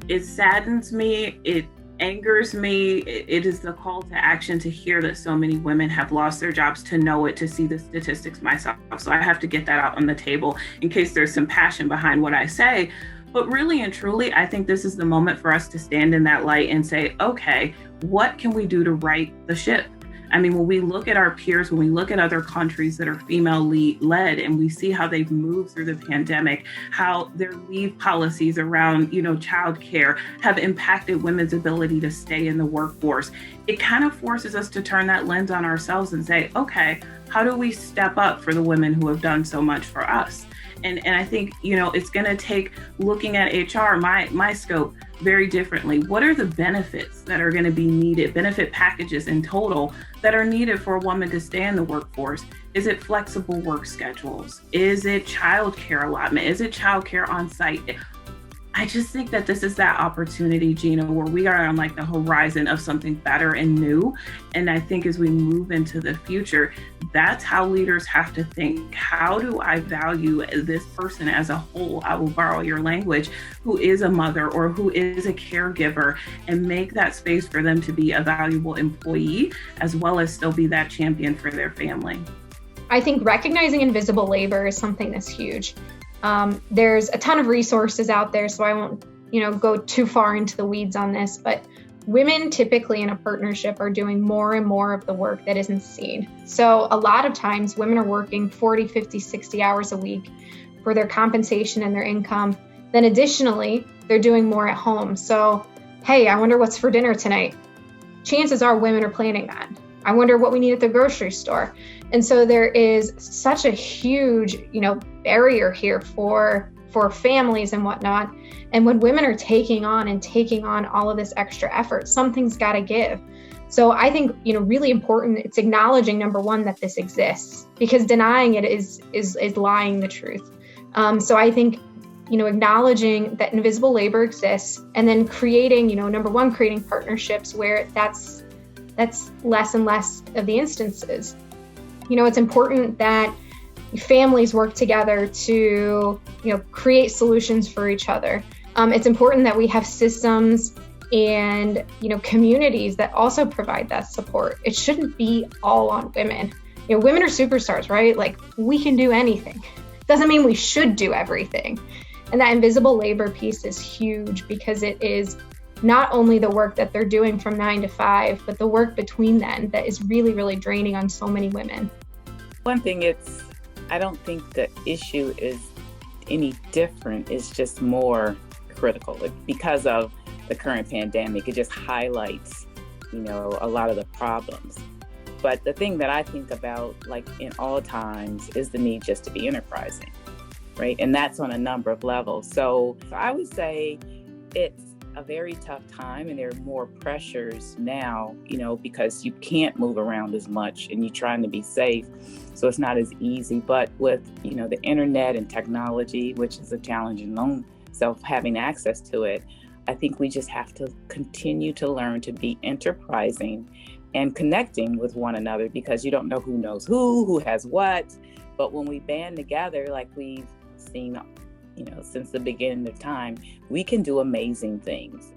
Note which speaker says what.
Speaker 1: It saddens me. It angers me. It is the call to action to hear that so many women have lost their jobs, to know it, to see the statistics myself. So I have to get that out on the table in case there's some passion behind what I say. But really and truly, I think this is the moment for us to stand in that light and say, okay, what can we do to right the ship? I mean, when we look at our peers, when we look at other countries that are female led, and we see how they've moved through the pandemic, how their leave policies around, childcare have impacted women's ability to stay in the workforce, it kind of forces us to turn that lens on ourselves and say, okay, how do we step up for the women who have done so much for us? And I think, it's going to take looking at HR, my scope, very differently. What are the benefits that are going to be needed, benefit packages in total that are needed for a woman to stay in the workforce? Is it flexible work schedules? Is it childcare allotment? Is it childcare on site? I just think that this is that opportunity, Gina, where we are on like the horizon of something better and new. And I think as we move into the future, that's how leaders have to think. How do I value this person as a whole? I will borrow your language, who is a mother or who is a caregiver, and make that space for them to be a valuable employee, as well as still be that champion for their family.
Speaker 2: I think recognizing invisible labor is something that's huge. There's a ton of resources out there, so I won't, go too far into the weeds on this, but women typically in a partnership are doing more and more of the work that isn't seen. So a lot of times women are working 40, 50, 60 hours a week for their compensation and their income. Then additionally, they're doing more at home. So, hey, I wonder what's for dinner tonight. Chances are women are planning that. I wonder what we need at the grocery store. And so there is such a huge, barrier here for families and whatnot. And when women are taking on all of this extra effort, something's got to give. So I think, really important, it's acknowledging, number one, that this exists, because denying it is lying the truth. So I think, acknowledging that invisible labor exists, and then creating, number one, creating partnerships where that's less and less of the instances. It's important that families work together to, create solutions for each other. It's important that we have systems and, communities that also provide that support. It shouldn't be all on women. Women are superstars, right? Like, we can do anything. Doesn't mean we should do everything. And that invisible labor piece is huge, because it is not only the work that they're doing from 9 to 5, but the work between then that is really, really draining on so many women.
Speaker 3: One thing, I don't think the issue is any different. It's just more critical because of the current pandemic. It just highlights, a lot of the problems. But the thing that I think about, like in all times, is the need just to be enterprising, right? And that's on a number of levels. So I would say it's a very tough time, and there are more pressures now, because you can't move around as much and you're trying to be safe. So it's not as easy. But with, the internet and technology, which is a challenge in own self, having access to it, I think we just have to continue to learn to be enterprising and connecting with one another, because you don't know who knows who has what. But when we band together, like we've seen, since the beginning of time, we can do amazing things.